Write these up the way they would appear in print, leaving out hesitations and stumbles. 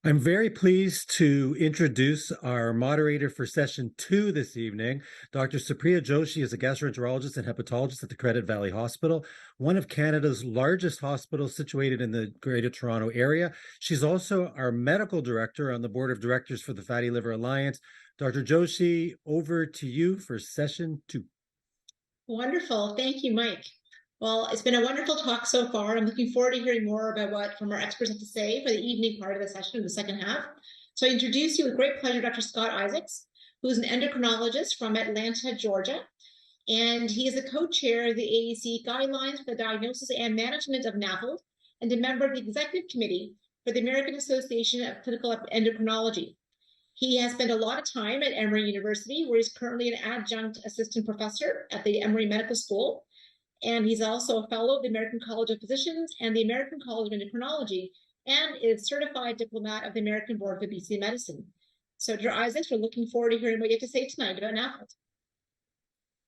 I'm very pleased to introduce our moderator for session 2 this evening. Dr. Supriya Joshi is a gastroenterologist and hepatologist at the Credit Valley Hospital, one of Canada's largest hospitals situated in the Greater Toronto Area. She's also our medical director on the board of directors for the Fatty Liver Alliance. Dr. Joshi, over to you for session 2. Wonderful. Thank you, Mike. Well, it's been a wonderful talk so far. I'm looking forward to hearing more about what from our experts have to say for the evening part of the session, the second half. So I introduce you with great pleasure, Dr. Scott Isaacs, who's an endocrinologist from Atlanta, Georgia. And he is the co-chair of the AAC guidelines for the diagnosis and management of NAFLD and a member of the executive committee for the American Association of Clinical Endocrinology. He has spent a lot of time at Emory University, where he's currently an adjunct assistant professor at the Emory Medical School. And he's also a fellow of the American College of Physicians and the American College of Endocrinology, and is certified diplomat of the American Board of Obesity Medicine. So, Dr. Isaacs, we're looking forward to hearing what you have to say tonight about NAFLD.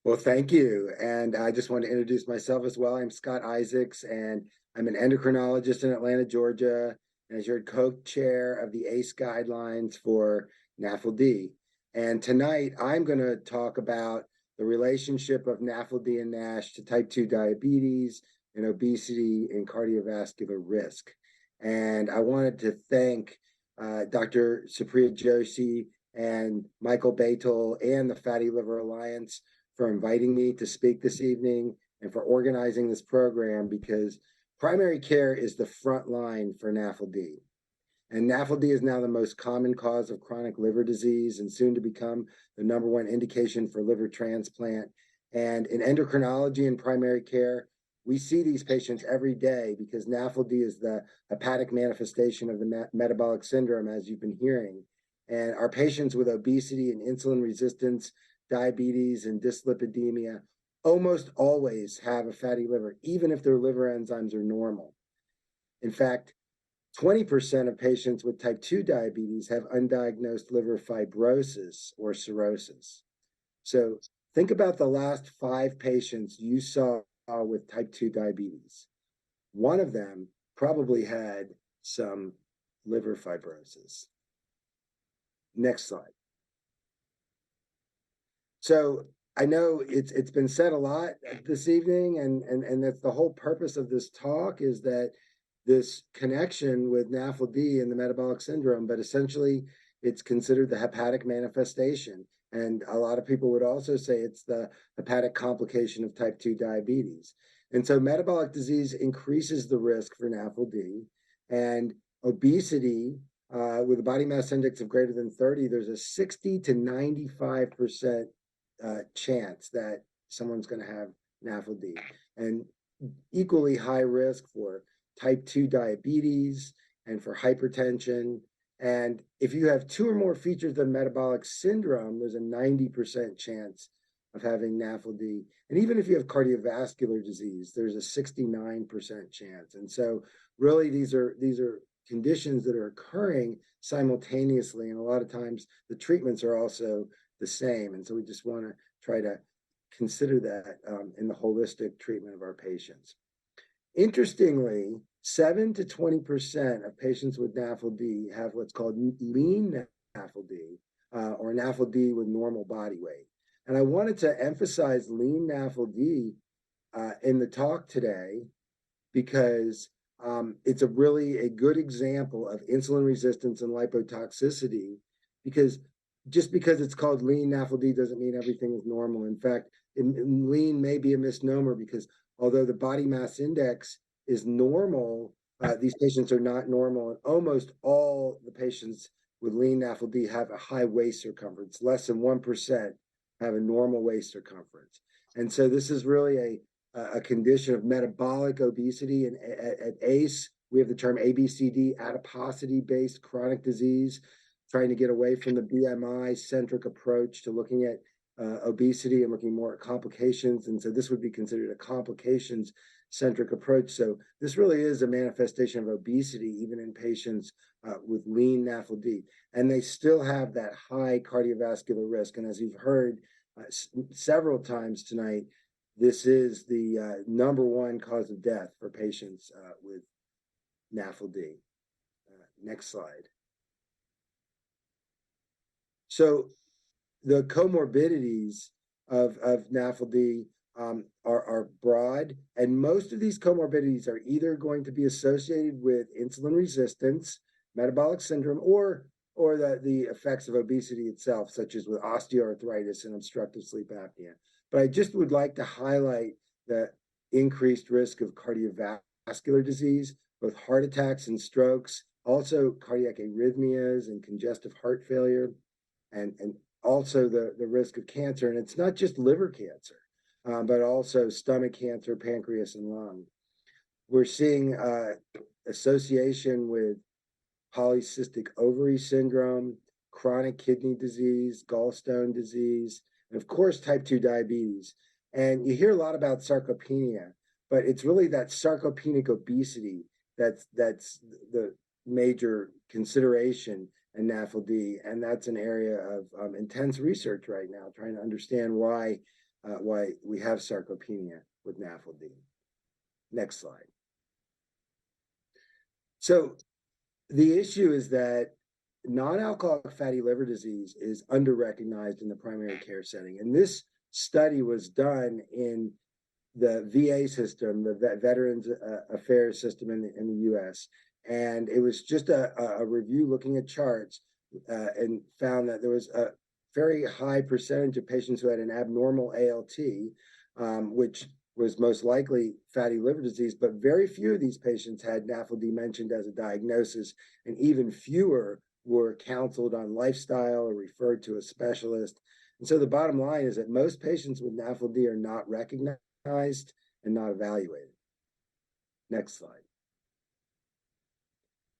Well, thank you. And I just want to introduce myself as well. I'm Scott Isaacs, and I'm an endocrinologist in Atlanta, Georgia, and as your co-chair of the ACE guidelines for NAFLD. And tonight, I'm going to talk about the relationship of NAFLD and NASH to type 2 diabetes and obesity and cardiovascular risk. And I wanted to thank Dr. Supriya Joshi and Michael Batel and the Fatty Liver Alliance for inviting me to speak this evening and for organizing this program, because primary care is the front line for NAFLD. And NAFLD is now the most common cause of chronic liver disease and soon to become the #1 indication for liver transplant. And in endocrinology and primary care, we see these patients every day because NAFLD is the hepatic manifestation of the metabolic syndrome, as you've been hearing. And our patients with obesity and insulin resistance, diabetes, and dyslipidemia almost always have a fatty liver, even if their liver enzymes are normal. In fact, 20% of patients with type 2 diabetes have undiagnosed liver fibrosis or cirrhosis. So think about the last 5 patients you saw with type 2 diabetes. One of them probably had some liver fibrosis. Next slide. So I know it's been said a lot this evening, and that's the whole purpose of this talk, is that this connection with NAFLD and the metabolic syndrome, but essentially it's considered the hepatic manifestation. And a lot of people would also say it's the hepatic complication of type 2 diabetes. And so metabolic disease increases the risk for NAFLD, and obesity with a body mass index of greater than 30, there's a 60 to 95% chance that someone's going to have NAFLD, and equally high risk for type 2 diabetes and for hypertension. And if you have 2 or more features of metabolic syndrome, there's a 90% chance of having NAFLD. And even if you have cardiovascular disease, there's a 69% chance. And so really these are conditions that are occurring simultaneously, and a lot of times the treatments are also the same. And so we just want to try to consider that in the holistic treatment of our patients. Interestingly, 7 to 20% of patients with NAFLD have what's called lean NAFLD or NAFLD with normal body weight. And I wanted to emphasize lean NAFLD in the talk today because it's a good example of insulin resistance and lipotoxicity, because just because it's called lean NAFLD doesn't mean everything is normal. In fact, lean may be a misnomer, because although the body mass index is normal, these patients are not normal. And almost all the patients with lean NAFLD have a high waist circumference. Less than 1% have a normal waist circumference. And so this is really a condition of metabolic obesity. And at ACE, we have the term ABCD, adiposity-based chronic disease, trying to get away from the BMI-centric approach to looking at obesity and looking more at complications. And so this would be considered a complications-centric approach. So this really is a manifestation of obesity, even in patients with lean NAFLD. And they still have that high cardiovascular risk. And as you've heard several times tonight, this is the #1 cause of death for patients with NAFLD. Next slide. So the comorbidities of NAFLD are broad, and most of these comorbidities are either going to be associated with insulin resistance, metabolic syndrome, or the effects of obesity itself, such as with osteoarthritis and obstructive sleep apnea. But I just would like to highlight the increased risk of cardiovascular disease, both heart attacks and strokes, also cardiac arrhythmias and congestive heart failure, and also the risk of cancer. And it's not just liver cancer, but also stomach cancer, pancreas, and lung. We're seeing association with polycystic ovary syndrome, chronic kidney disease, gallstone disease, and of course, type 2 diabetes. And you hear a lot about sarcopenia, but it's really that sarcopenic obesity that's the major consideration in NAFLD, and that's an area of intense research right now, trying to understand why we have sarcopenia with NAFLD. Next slide. So the issue is that non-alcoholic fatty liver disease is under-recognized in the primary care setting. And this study was done in the VA system, the Veterans Affairs system in the US. And it was just a review looking at charts and found that there was a very high percentage of patients who had an abnormal ALT, which was most likely fatty liver disease, but very few of these patients had NAFLD mentioned as a diagnosis, and even fewer were counseled on lifestyle or referred to a specialist. And so the bottom line is that most patients with NAFLD are not recognized and not evaluated. Next slide.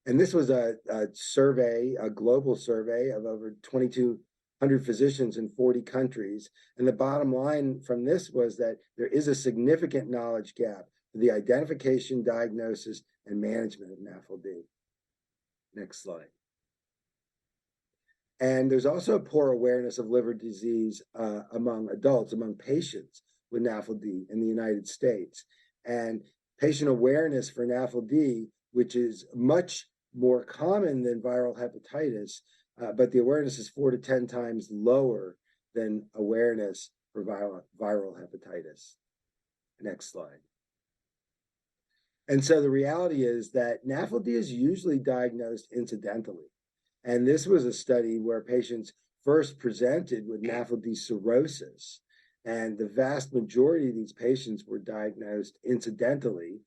And this was a survey, a global survey of over 2,200 physicians in 40 countries. And the bottom line from this was that there is a significant knowledge gap for the identification, diagnosis, and management of NAFLD. Next slide. And there's also a poor awareness of liver disease among adults, among patients with NAFLD in the United States. And patient awareness for NAFLD, which is much more common than viral hepatitis, but the awareness is 4 to 10 times lower than awareness for viral hepatitis. Next slide. And so the reality is that NAFLD is usually diagnosed incidentally. And this was a study where patients first presented with NAFLD cirrhosis. And the vast majority of these patients were diagnosed incidentally,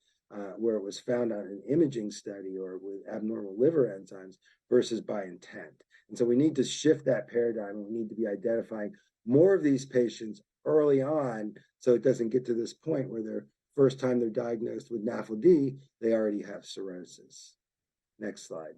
where it was found on an imaging study or with abnormal liver enzymes versus by intent. And so we need to shift that paradigm, and we need to be identifying more of these patients early on so it doesn't get to this point where the first time they're diagnosed with NAFLD, they already have cirrhosis. Next slide.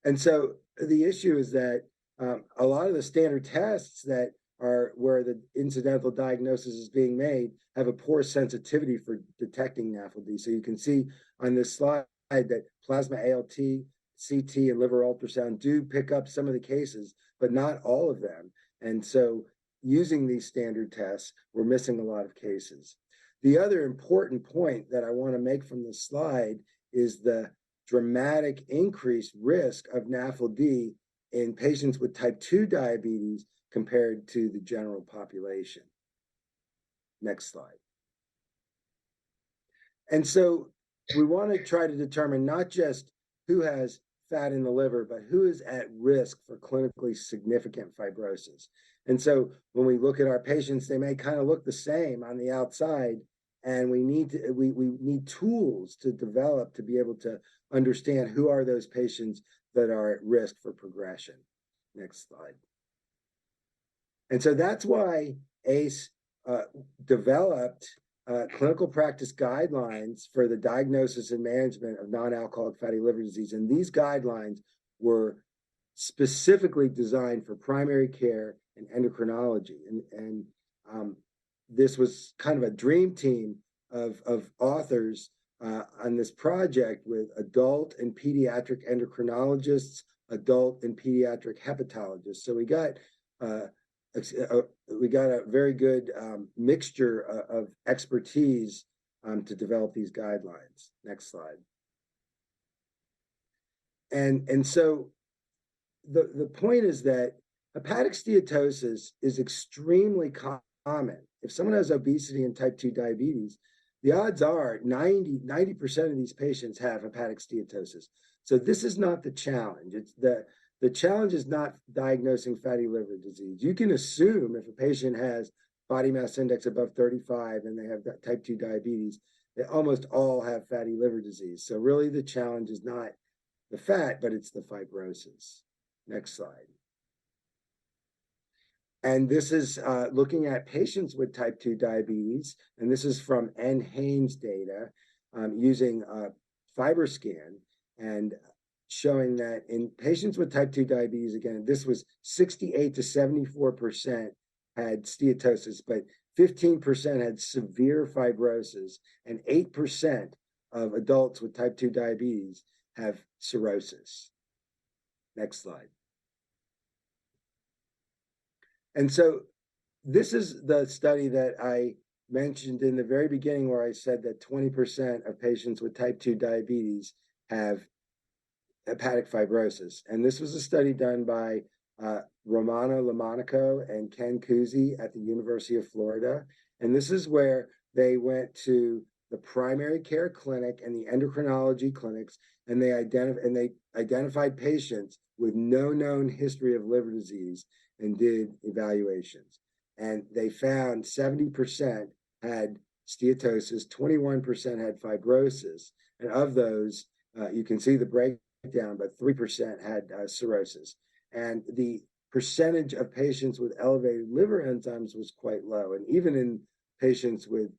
And so the issue is that a lot of the standard tests that are where the incidental diagnosis is being made have a poor sensitivity for detecting NAFLD. So you can see on this slide that plasma ALT, CT, and liver ultrasound do pick up some of the cases, but not all of them. And so using these standard tests, we're missing a lot of cases. The other important point that I want to make from this slide is the dramatic increased risk of NAFLD in patients with type 2 diabetes compared to the general population. Next slide. And so we want to try to determine not just who has fat in the liver, but who is at risk for clinically significant fibrosis. And so when we look at our patients, they may kind of look the same on the outside, and we need tools to develop to be able to understand who are those patients that are at risk for progression. Next slide. And so that's why ACE developed clinical practice guidelines for the diagnosis and management of non-alcoholic fatty liver disease. And these guidelines were specifically designed for primary care and endocrinology. And this was kind of a dream team of authors on this project with adult and pediatric endocrinologists, adult and pediatric hepatologists. So we got a very good mixture of expertise to develop these guidelines. Next slide. And so the point is that hepatic steatosis is extremely common. If someone has obesity and type 2 diabetes, the odds are 90% of these patients have hepatic steatosis. So this is not the challenge. It's the challenge is not diagnosing fatty liver disease. You can assume if a patient has body mass index above 35 and they have type 2 diabetes, they almost all have fatty liver disease. So really the challenge is not the fat, but it's the fibrosis. Next slide. And this is looking at patients with type 2 diabetes, and this is from N. Haynes data using Fibroscan, and showing that in patients with type 2 diabetes, again, this was 68 to 74% had steatosis, but 15% had severe fibrosis, and 8% of adults with type 2 diabetes have cirrhosis. Next slide. And so this is the study that I mentioned in the very beginning, where I said that 20% of patients with type 2 diabetes have hepatic fibrosis. And this was a study done by Romano Lamonico and Ken Kuzi at the University of Florida. And this is where they went to the primary care clinic and the endocrinology clinics, and they identified patients with no known history of liver disease and did evaluations. And they found 70% had steatosis, 21% had fibrosis, and of those, you can see the breakdown, but 3% had cirrhosis. And the percentage of patients with elevated liver enzymes was quite low. And even in patients with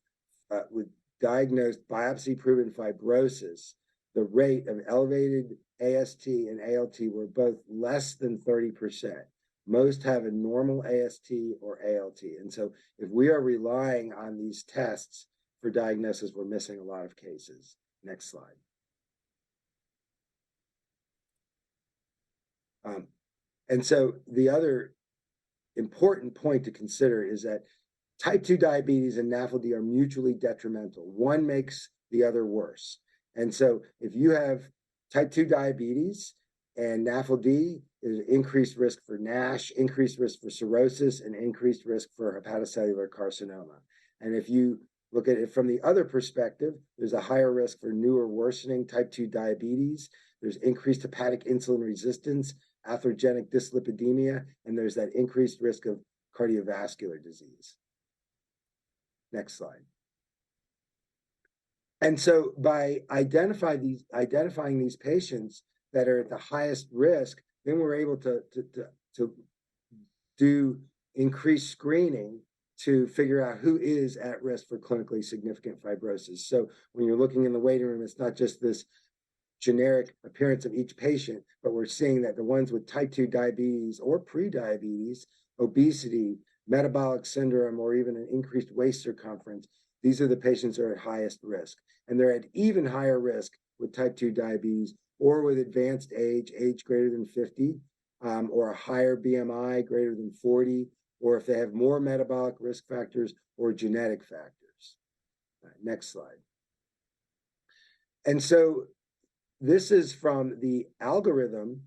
diagnosed biopsy-proven fibrosis, the rate of elevated AST and ALT were both less than 30%. Most have a normal AST or ALT. And so if we are relying on these tests for diagnosis, we're missing a lot of cases. Next slide. And so the other important point to consider is that type 2 diabetes and NAFLD are mutually detrimental. One makes the other worse. And so if you have type 2 diabetes and NAFLD, there's increased risk for NASH, increased risk for cirrhosis, and increased risk for hepatocellular carcinoma. And if you look at it from the other perspective, there's a higher risk for new or worsening type 2 diabetes. There's increased hepatic insulin resistance, atherogenic dyslipidemia, and there's that increased risk of cardiovascular disease. Next slide. And so by identifying these patients that are at the highest risk, then we're able to do increased screening to figure out who is at risk for clinically significant fibrosis. So when you're looking in the waiting room, it's not just this generic appearance of each patient, but we're seeing that the ones with type 2 diabetes or pre-diabetes, obesity, metabolic syndrome, or even an increased waist circumference, these are the patients that are at highest risk. And they're at even higher risk with type 2 diabetes or with advanced age greater than 50, or a higher BMI greater than 40, or if they have more metabolic risk factors or genetic factors. Next slide. And so this is from the algorithm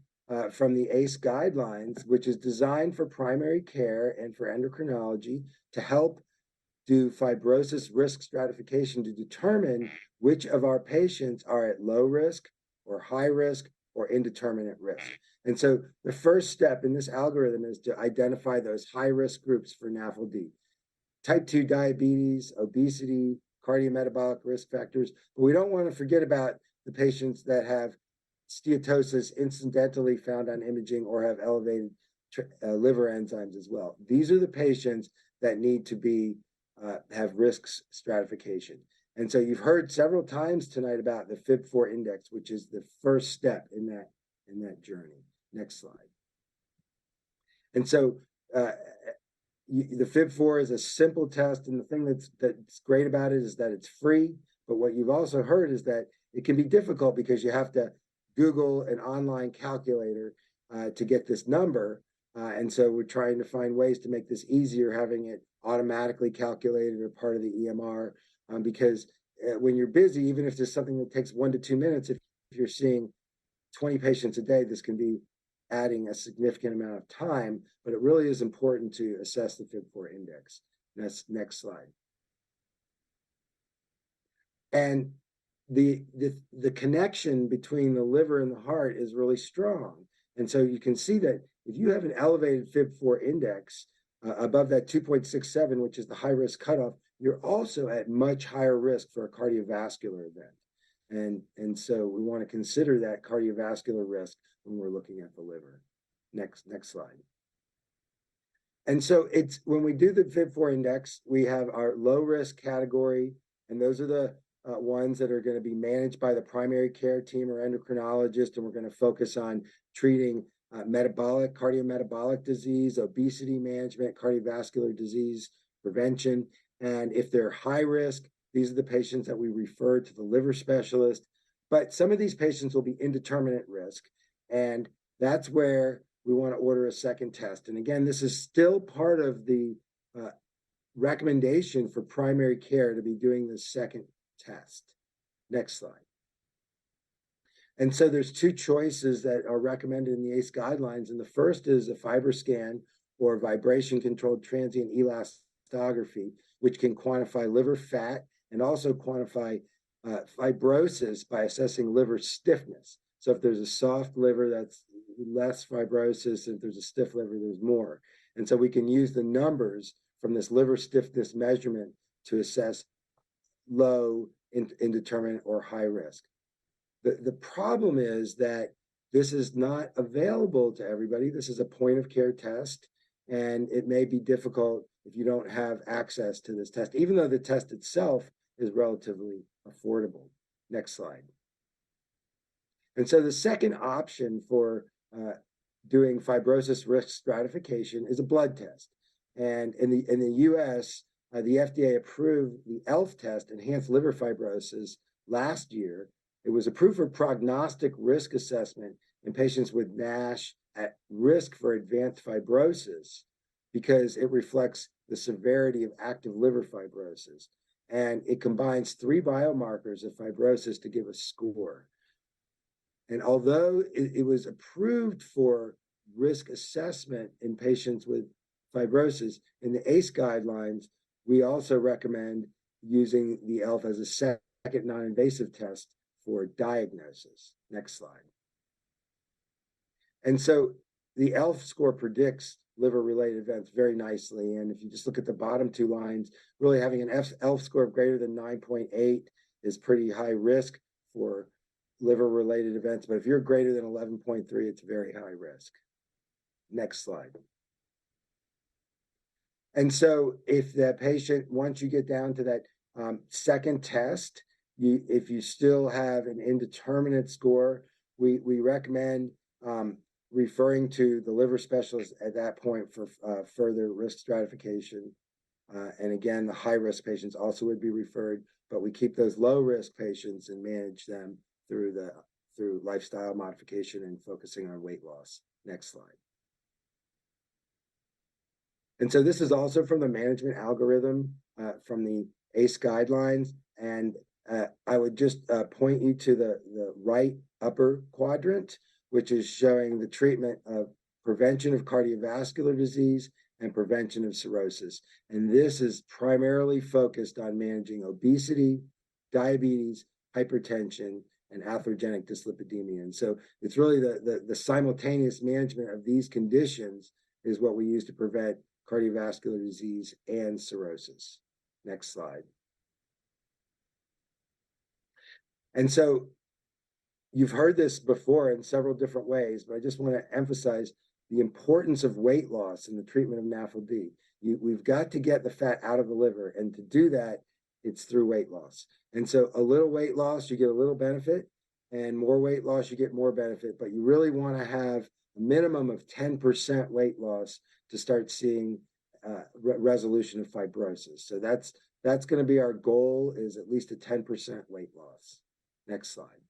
from the ACE guidelines, which is designed for primary care and for endocrinology to help do fibrosis risk stratification to determine which of our patients are at low risk or high risk or indeterminate risk. And so the first step in this algorithm is to identify those high-risk groups for NAFLD. Type 2 diabetes, obesity, cardiometabolic risk factors, but we don't want to forget about the patients that have steatosis incidentally found on imaging or have elevated liver enzymes as well. These are the patients that need to be have risk stratification. And so you've heard several times tonight about the FIB-4 index, which is the first step in that journey. Next slide. And so the FIB-4 is a simple test, and the thing that's great about it is that it's free. But what you've also heard is that it can be difficult because you have to Google an online calculator to get this number. And so we're trying to find ways to make this easier, having it automatically calculated or part of the EMR, because when you're busy, even if there's something that takes 1 to 2 minutes, if you're seeing 20 patients a day, this can be adding a significant amount of time, but it really is important to assess the FIB-4 index. Next slide. And the connection between the liver and the heart is really strong. And so you can see that if you have an elevated FIB-4 index above that 2.67, which is the high-risk cutoff, you're also at much higher risk for a cardiovascular event. And so we want to consider that cardiovascular risk when we're looking at the liver. Next slide. And so it's when we do the FIB-4 index, we have our low-risk category, and those are the ones that are going to be managed by the primary care team or endocrinologist, and we're going to focus on treating cardiometabolic disease, obesity management, cardiovascular disease prevention. And if they're high risk, these are the patients that we refer to the liver specialist. But some of these patients will be indeterminate risk, and that's where we want to order a second test. And again, this is still part of the recommendation for primary care to be doing the second test. Next slide. And so there's two choices that are recommended in the ACE guidelines. And the first is a Fibroscan, or vibration-controlled transient elastography, which can quantify liver fat and also quantify fibrosis by assessing liver stiffness. So if there's a soft liver, that's less fibrosis. If there's a stiff liver, there's more. And so we can use the numbers from this liver stiffness measurement to assess low, indeterminate, or high risk. The problem is that this is not available to everybody. This is a point of care test, and it may be difficult if you don't have access to this test, even though the test itself is relatively affordable. Next slide. And so the second option for doing fibrosis risk stratification is a blood test. And in the US, the FDA approved the ELF test, Enhanced Liver Fibrosis, last year. It was approved for prognostic risk assessment in patients with NASH at risk for advanced fibrosis because it reflects the severity of active liver fibrosis. And it combines 3 biomarkers of fibrosis to give a score. And although it was approved for risk assessment in patients with fibrosis, in the ACE guidelines, we also recommend using the ELF as a second non-invasive test for diagnosis. Next slide. And so the ELF score predicts liver-related events very nicely. And if you just look at the bottom 2 lines, really having an ELF score of greater than 9.8 is pretty high risk for liver-related events. But if you're greater than 11.3, it's very high risk. Next slide. And so if the patient, once you get down to that second test, if you still have an indeterminate score, we recommend referring to the liver specialist at that point for further risk stratification. And again, the high-risk patients also would be referred, but we keep those low-risk patients and manage them through lifestyle modification and focusing on weight loss. Next slide. And so this is also from the management algorithm from the ACE guidelines. And I would just point you to the right upper quadrant, which is showing the treatment of prevention of cardiovascular disease and prevention of cirrhosis. And this is primarily focused on managing obesity, diabetes, hypertension, and atherogenic dyslipidemia. And so it's really the simultaneous management of these conditions is what we use to prevent cardiovascular disease and cirrhosis. Next slide. And so you've heard this before in several different ways, but I just want to emphasize the importance of weight loss in the treatment of NAFLD. We've got to get the fat out of the liver, and to do that, it's through weight loss. And so a little weight loss, you get a little benefit, and more weight loss, you get more benefit, but you really want to have a minimum of 10% weight loss to start seeing resolution of fibrosis. So that's going to be our goal, is at least a 10% weight loss. Next slide.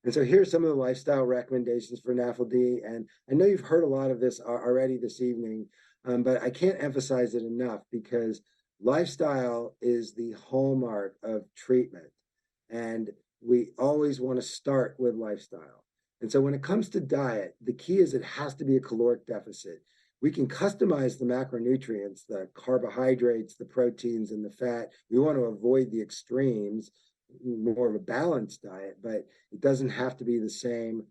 And so here's some of the lifestyle recommendations for NAFLD. And I know you've heard a lot of this already this evening, but I can't emphasize it enough because lifestyle is the hallmark of treatment. And we always want to start with lifestyle. And so when it comes to diet, the key is it has to be a caloric deficit. We can customize the macronutrients, the carbohydrates, the proteins, and the fat. We want to avoid the extremes, more of a balanced diet, but it doesn't have to be the same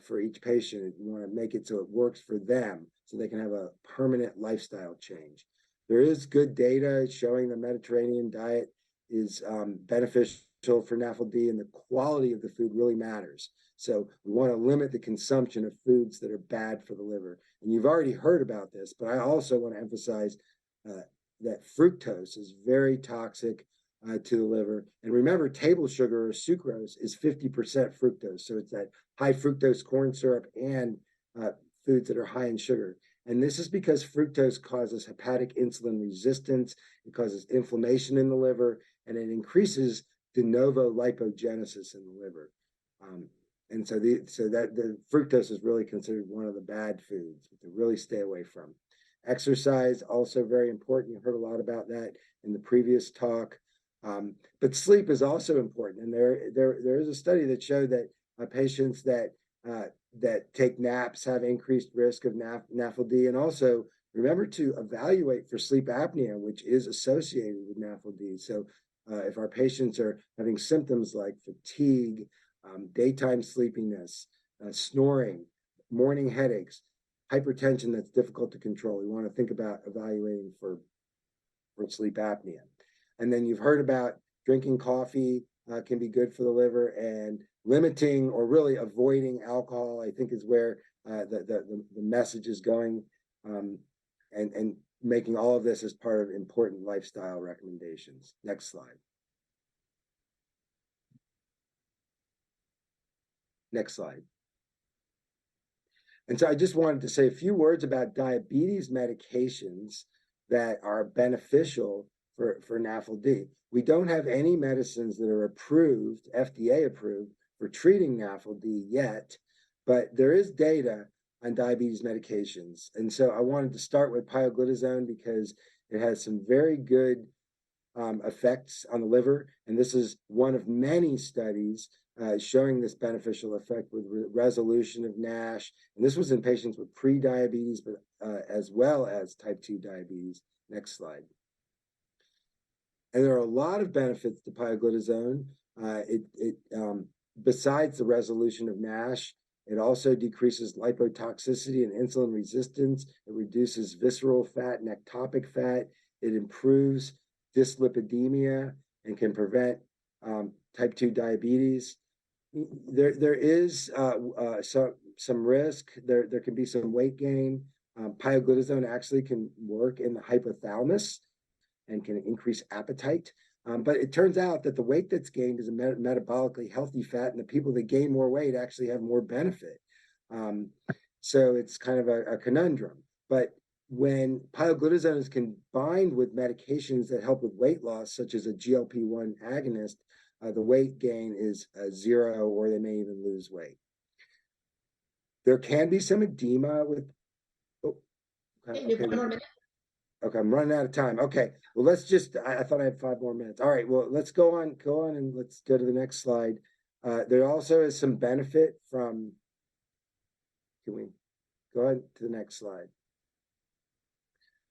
for each patient. You want to make it so it works for them, so they can have a permanent lifestyle change. There is good data showing the Mediterranean diet is beneficial for NAFLD, and the quality of the food really matters. So we want to limit the consumption of foods that are bad for the liver. And you've already heard about this, but I also want to emphasize that fructose is very toxic to the liver. And remember, table sugar or sucrose is 50% fructose. So it's that high fructose corn syrup and foods that are high in sugar. And this is because fructose causes hepatic insulin resistance, it causes inflammation in the liver, and it increases de novo lipogenesis in the liver. And so the fructose is really considered one of the bad foods to really stay away from. Exercise, also very important. You heard a lot about that in the previous talk. But sleep is also important. And there is a study that showed that patients that take naps have increased risk of NAFLD. And also remember to evaluate for sleep apnea, which is associated with NAFLD. So if our patients are having symptoms like fatigue, daytime sleepiness, snoring, morning headaches, hypertension that's difficult to control, we want to think about evaluating for sleep apnea. And then you've heard about drinking coffee can be good for the liver, and limiting or really avoiding alcohol, I think, is where the message is going, and making all of this as part of important lifestyle recommendations. Next slide. Next slide. And so I just wanted to say a few words about diabetes medications that are beneficial for NAFLD. We don't have any medicines that are approved, FDA approved, for treating NAFLD yet, but there is data on diabetes medications. And so I wanted to start with pioglitazone because it has some very good effects on the liver. And this is one of many studies showing this beneficial effect with resolution of NASH. And this was in patients with pre-diabetes, but as well as type 2 diabetes. Next slide. And there are a lot of benefits to pioglitazone. Besides the resolution of NASH, it also decreases lipotoxicity and insulin resistance. It reduces visceral fat and ectopic fat. It improves dyslipidemia and can prevent type 2 diabetes. There is some risk. There can be some weight gain. Pioglitazone actually can work in the hypothalamus and can increase appetite. But it turns out that the weight that's gained is a metabolically healthy fat, and the people that gain more weight actually have more benefit. So it's kind of a conundrum. But when pioglitazone is combined with medications that help with weight loss, such as a GLP-1 agonist, the weight gain is 0, or they may even lose weight. There can be some edema with. Okay, I'm running out of time. Okay, well, let's just, I thought I had 5 more minutes. All right, well, let's go on and let's go to the next slide. There also is some benefit from, can we go ahead to the next slide?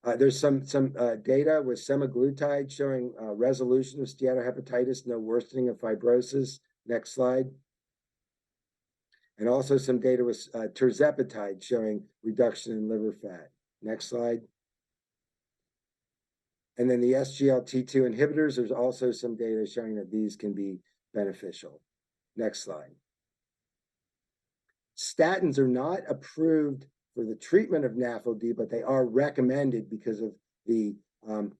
There's some data with semaglutide showing resolution of steatohepatitis, no worsening of fibrosis. Next slide. And also some data with tirzepatide showing reduction in liver fat. Next slide. And then the SGLT2 inhibitors, there's also some data showing that these can be beneficial. Next slide. Statins are not approved for the treatment of NAFLD, but they are recommended because of the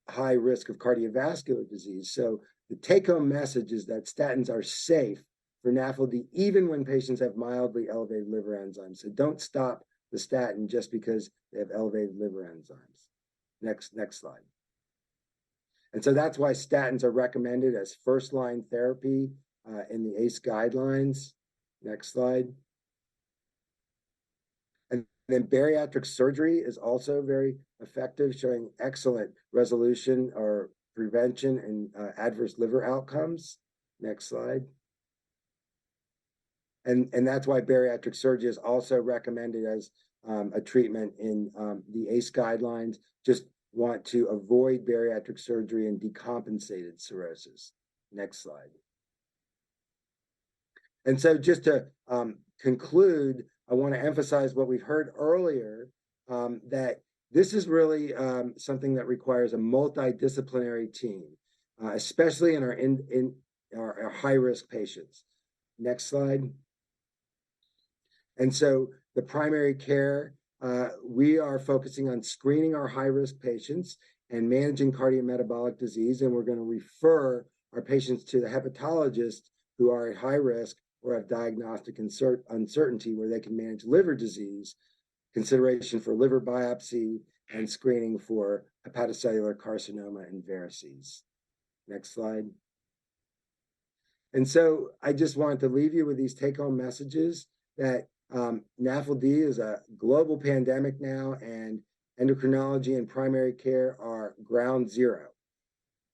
high risk of cardiovascular disease. So the take-home message is that statins are safe for NAFLD, even when patients have mildly elevated liver enzymes. So don't stop the statin just because they have elevated liver enzymes. Next slide. And so that's why statins are recommended as first-line therapy in the ACE guidelines. Next slide. And then bariatric surgery is also very effective, showing excellent resolution or prevention and adverse liver outcomes. Next slide. And that's why bariatric surgery is also recommended as a treatment in the ACE guidelines. Just want to avoid bariatric surgery and decompensated cirrhosis. Next slide. And so just to conclude, I want to emphasize what we've heard earlier, that this is really something that requires a multidisciplinary team, especially in our high-risk patients. Next slide. And so the primary care, we are focusing on screening our high-risk patients and managing cardiometabolic disease, and we're going to refer our patients to the hepatologist who are at high risk or have diagnostic uncertainty where they can manage liver disease, consideration for liver biopsy, and screening for hepatocellular carcinoma and varices. Next slide. And so I just wanted to leave you with these take-home messages that NAFLD is a global pandemic now, and endocrinology and primary care are ground zero.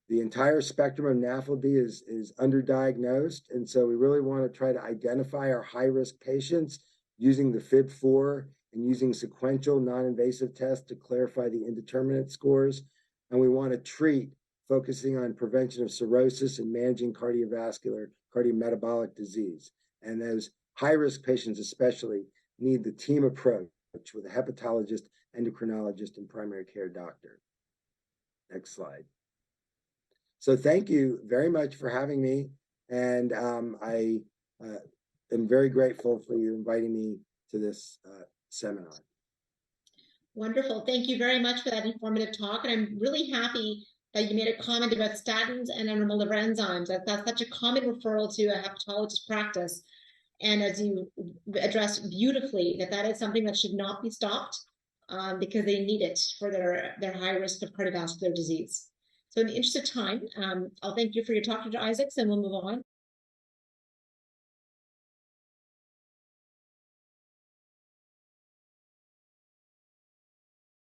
The entire spectrum of NAFLD is underdiagnosed, and so we really want to try to identify our high-risk patients using the FIB-4 and using sequential non-invasive tests to clarify the indeterminate scores. And we want to treat, focusing on prevention of cirrhosis and managing cardiovascular, cardiometabolic disease. And those high-risk patients especially need the team approach with a hepatologist, endocrinologist, and primary care doctor. Next slide. So thank you very much for having me, and I am very grateful for you inviting me to this seminar. Wonderful. Thank you very much for that informative talk, and I'm really happy that you made a comment about statins and abnormal liver enzymes. That's such a common referral to a hepatologist practice, and as you addressed beautifully, that is something that should not be stopped because they need it for their high risk of cardiovascular disease. So in the interest of time, I'll thank you for your talk, Dr. Isaacs, and we'll move on.